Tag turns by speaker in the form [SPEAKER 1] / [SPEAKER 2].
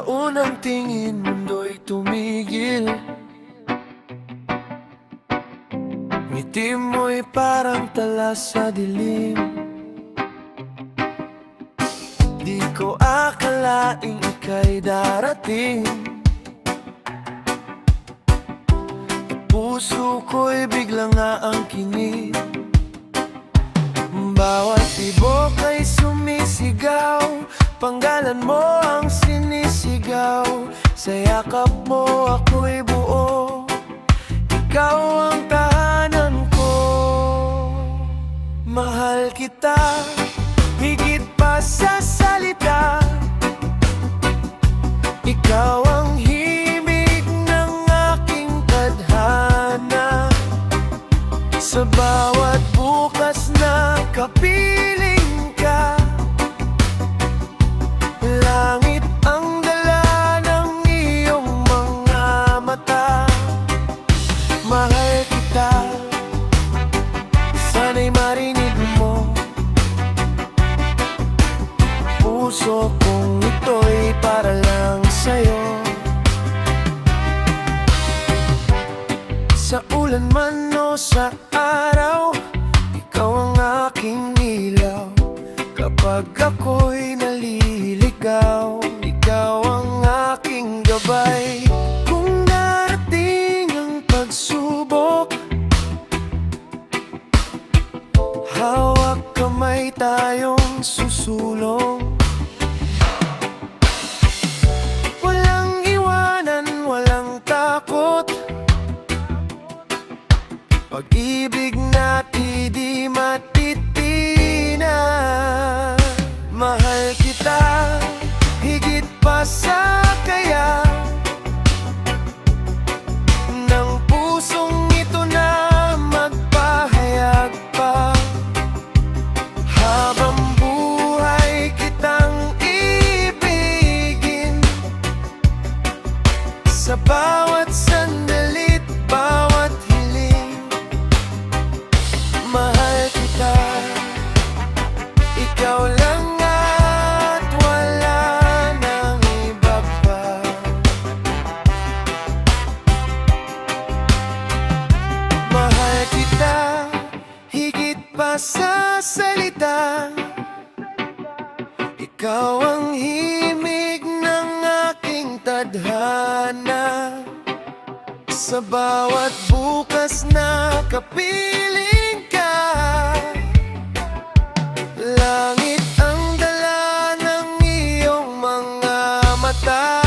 [SPEAKER 1] unang tingin mundo'y tumigil. Ngiti mo'y parang tala sa dilim. Di ko akalaing ika'y darating. Puso ko'y biglang aangkinin. Bawat tibok ay sumisigaw, panggalan mo ang sinisigaw. Sa yakap mo ako'y buo, ikaw ang tahanan ko. Mahal kita, higit pa sa salita. Ikaw ang himig ng aking tadhana. Sa bawat bukas na kapiling ka, langit ang dala ng iyong mga mata. Mahal kita, sana'y marinig mo. Puso kong ito'y para lang sa'yo. Sa ulan man o sa araw, ikaw ang aking ilaw. Kapag ako'y naliligaw, ikaw ang aking gabay. Kung darating ang pagsubok, hawak kamay tayong susulong. Walang iwanan, walang takot. Pag-ibig natin di matitina. Mahal kita, higit pa sa kaya ng pusong ito na magpahayag pa. Habang buhay kitang ibigin, sa bawat sandali't bawat hiling. Mahal kita, ikaw lang at wala nang iba pa. Mahal kita, higit pa sa salita. Ikaw ang himig ng aking tadhana. Sa bawat bukas na kapiling ka, langit ang dala ng iyong mga mata.